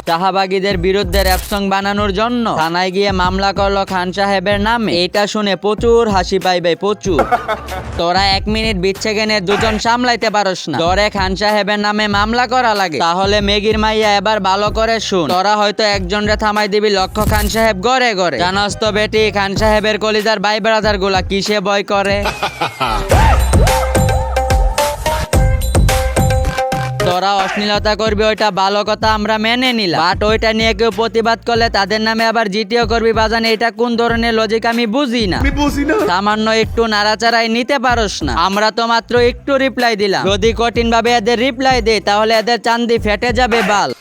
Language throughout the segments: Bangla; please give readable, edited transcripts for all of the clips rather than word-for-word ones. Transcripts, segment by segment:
শাহবাগীদের বিরুদ্ধে র‍্যাপ সং বানানোর জন্য থানায় গিয়ে মামলা করলো খান সাহেবের নামে। এটা শুনে প্রচুর হাসি পাইবে, প্রচুর। তোরা 1 মিনিট 20 সেকেন্ডে দুজন সামলাইতে পারস না, তোরে খান সাহেবের নামে মামলা করা লাগে? তাহলে মেগির মাইয়া এবার ভালো করে শুন, তোরা হয়তো একজনরে থামাই দিবি, লক্ষ খান সাহেব গড়ে গড়ে। জানাস তো বেটি, খান সাহেবের কলিজার ভাই ব্রাদার গুলা কিসে ভয় করে? তোরা অশ্লীলতা করবি, ওইটা ভালো কথা, আমরা মেনে নিলাম, বাট ওইটা নিয়ে কেউ প্রতিবাদ করলে তাদের নামে আবার জিটিও করবি বাজান। এটা কোন ধরনের লজিক আমি বুঝি না। সামান্য একটু নাড়াচাড়াই নিতে পারস না? আমরা তো মাত্র একটু রিপ্লাই দিলাম, যদি কঠিন ভাবে এদের রিপ্লাই দেই তাহলে এদের চান্দি ফেটে যাবে বাল।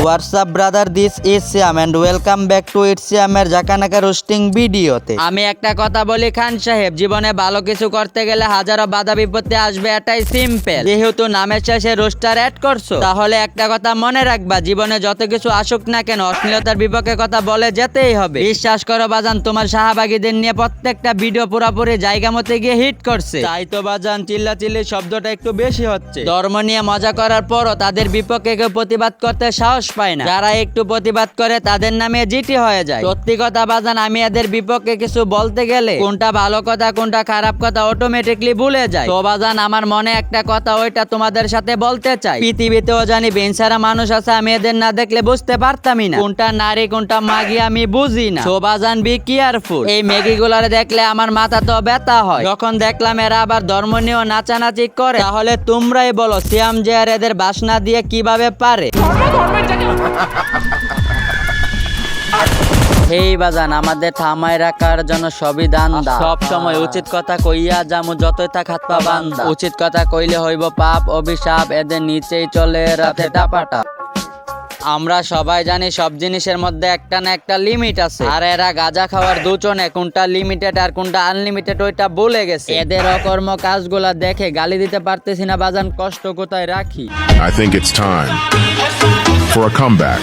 What's up brother, this is Shyam and welcome back to it's শ্যামের জাকানাকা রোস্টিং ভিডিওতে। আমি একটা কথা বলি খান সাহেব, জীবনে ভালো কিছু করতে গেলে হাজারো বাধা বিপত্তি আসবে, এটাই সিম্পল। যেহেতু নামের শেষে রোস্টার অ্যাড করছো, তাহলে একটা কথা মনে রাখবা, জীবনে যত কিছু আসুক না কেন অশ্লীলতার বিপক্ষে কথা বলে যেতেই হবে। বিশ্বাস করো বাজান, তোমার শাহবাগীদের নিয়ে প্রত্যেকটা ভিডিও পুরোপুরি জায়গা মতে গিয়ে হিট করছে। তাই তো বাজান, চিল্লাচিল্লি শব্দটা একটু বেশি হচ্ছে। ধর্ম নিয়ে মজা করার পরও তাদের বিপক্ষে কেউ প্রতিবাদ করতে সাহস পায় না। যারা একটু প্রতিবাদ করে তাদের নামে জিটি হয়ে যায়। সত্যি কথা বাজান, আমি এদের বিপক্ষে কিছু বলতে গেলে কোনটা ভালো কথা কোনটা খারাপ কথা অটোমেটিকলি ভুলে যায়। তো বাজান, আমার মনে একটা কথা, ওইটা তোমাদের সাথে বলতে চাই। পৃথিবীতেও জানি বেঞ্চারা মানুষ আছে, আমি এদের না দেখলে বুঝতে পারতামই না কোনটা নারী কোনটা মাগি, আমি বুঝি না। তো বাজান, বি কেয়ারফুল। এই ম্যাগি গুলারে দেখলে আমার মাথা তো ব্যথা হয়। যখন দেখলাম এরা আবার ধর্ম নিয়েও নাচানাচি করে, তাহলে তোমরাই বলো শ্যাম যে আর এদের বাসনা দিয়ে কিভাবে পারে। হেই বাজান, আমাদের থামায় রাখার জন্য সংবিধান দাও। সব সময় উচিত কথা কইয়া যামু, যতই থাক হাত পা বান্ধা। উচিত কথা কইলে হইব পাপ অভিশাপ, এদের নিচেই চলে রাতে টাপাটা। আমরা সবাই জানি সব জিনিসের মধ্যে একটা না একটা লিমিট আছে, আর এরা গাঁজা খাওয়ার দুচনে কোনটা লিমিটেড আর কোনটা আনলিমিটেড ওইটা ভুলে গেছে। এদের অকর্ম কাজগুলা দেখে গালি দিতে পারতেছি না বাজান, কষ্ট কোথায় রাখি। I think it's time for a comeback.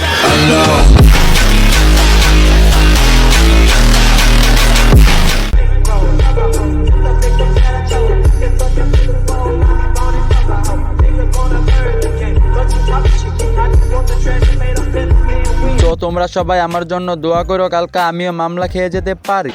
তো তোমরা সবাই আমার জন্য দোয়া করো, কালকে আমিও মামলা খেয়ে যেতে পারি।